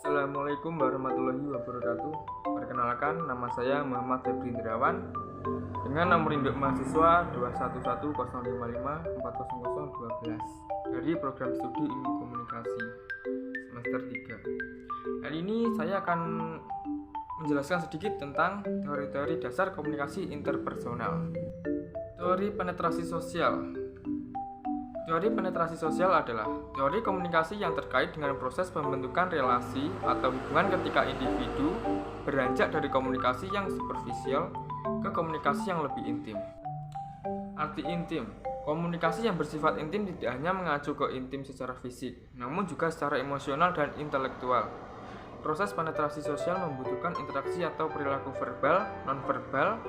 Assalamualaikum warahmatullahi wabarakatuh. Perkenalkan, nama saya Muhammad Febri Indrawan dengan nomor induk mahasiswa 21105540012 dari program studi ilmu komunikasi semester 3. Hari ini saya akan menjelaskan sedikit tentang teori-teori dasar komunikasi interpersonal. Teori penetrasi sosial. Teori penetrasi sosial adalah teori komunikasi yang terkait dengan proses pembentukan relasi atau hubungan ketika individu beranjak dari komunikasi yang superficial ke komunikasi yang lebih intim. Arti intim, komunikasi yang bersifat intim tidak hanya mengacu ke intim secara fisik, namun juga secara emosional dan intelektual. Proses penetrasi sosial membutuhkan interaksi atau perilaku verbal, non-verbal,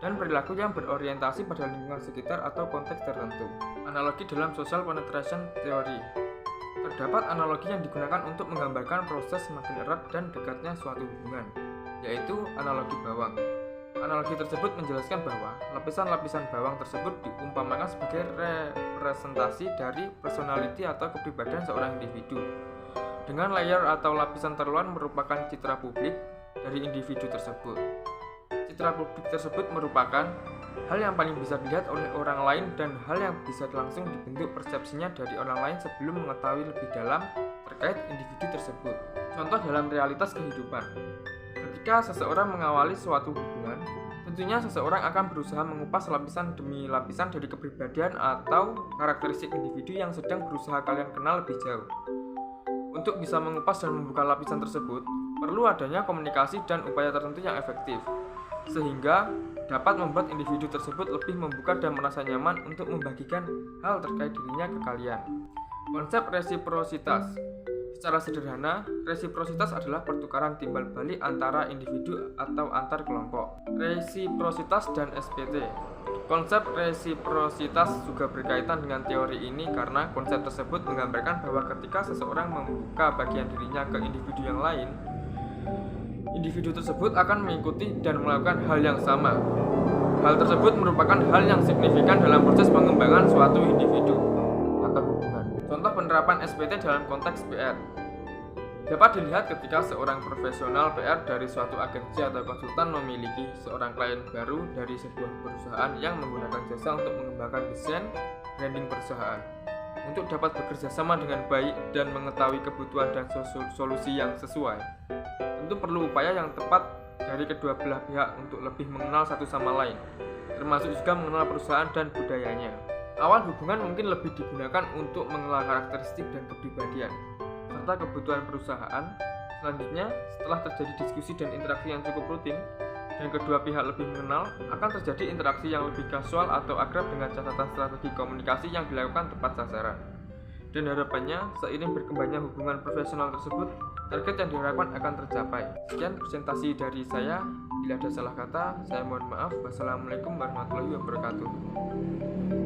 dan perilaku yang berorientasi pada lingkungan sekitar atau konteks tertentu. Analogi dalam social penetration theory. Terdapat analogi yang digunakan untuk menggambarkan proses semakin erat dan dekatnya suatu hubungan, yaitu analogi bawang. Analogi tersebut menjelaskan bahwa lapisan-lapisan bawang tersebut diumpamakan sebagai representasi dari personality atau kepribadian seorang individu. Dengan layer atau lapisan terluar merupakan citra publik dari individu tersebut. Citra publik tersebut merupakan hal yang paling bisa dilihat oleh orang lain dan hal yang bisa langsung dibentuk persepsinya dari orang lain sebelum mengetahui lebih dalam terkait individu tersebut. Contoh dalam realitas kehidupan. Ketika seseorang mengawali suatu hubungan, tentunya seseorang akan berusaha mengupas lapisan demi lapisan dari kepribadian atau karakteristik individu yang sedang berusaha kalian kenal lebih jauh. Untuk bisa mengupas dan membuka lapisan tersebut, perlu adanya komunikasi dan upaya tertentu yang efektif, sehingga dapat membuat individu tersebut lebih membuka dan merasa nyaman untuk membagikan hal terkait dirinya ke kalian. Konsep resiprositas. Secara sederhana, resiprositas adalah pertukaran timbal balik antara individu atau antar kelompok. Resiprositas dan SPT. Konsep resiprositas juga berkaitan dengan teori ini karena konsep tersebut menggambarkan bahwa ketika seseorang membuka bagian dirinya ke individu yang lain, individu tersebut akan mengikuti dan melakukan hal yang sama. Hal tersebut merupakan hal yang signifikan dalam proses pengembangan suatu individu atau hubungan. Contoh penerapan SPT dalam konteks PR dapat dilihat ketika seorang profesional PR dari suatu agensi atau konsultan memiliki seorang klien baru dari sebuah perusahaan yang menggunakan jasa untuk mengembangkan desain branding perusahaan. Untuk dapat bekerja sama dengan baik dan mengetahui kebutuhan dan solusi yang sesuai, tentu perlu upaya yang tepat dari kedua belah pihak untuk lebih mengenal satu sama lain, termasuk juga mengenal perusahaan dan budayanya. Awal hubungan mungkin lebih digunakan untuk mengenal karakteristik dan kepribadian, serta kebutuhan perusahaan. Selanjutnya, setelah terjadi diskusi dan interaksi yang cukup rutin, dan kedua pihak lebih mengenal, akan terjadi interaksi yang lebih kasual atau akrab dengan catatan strategi komunikasi yang dilakukan tepat sasaran. Dan harapannya, seiring berkembangnya hubungan profesional tersebut, target yang diharapkan akan tercapai. Sekian presentasi dari saya. Bila ada salah kata, saya mohon maaf. Wassalamualaikum warahmatullahi wabarakatuh.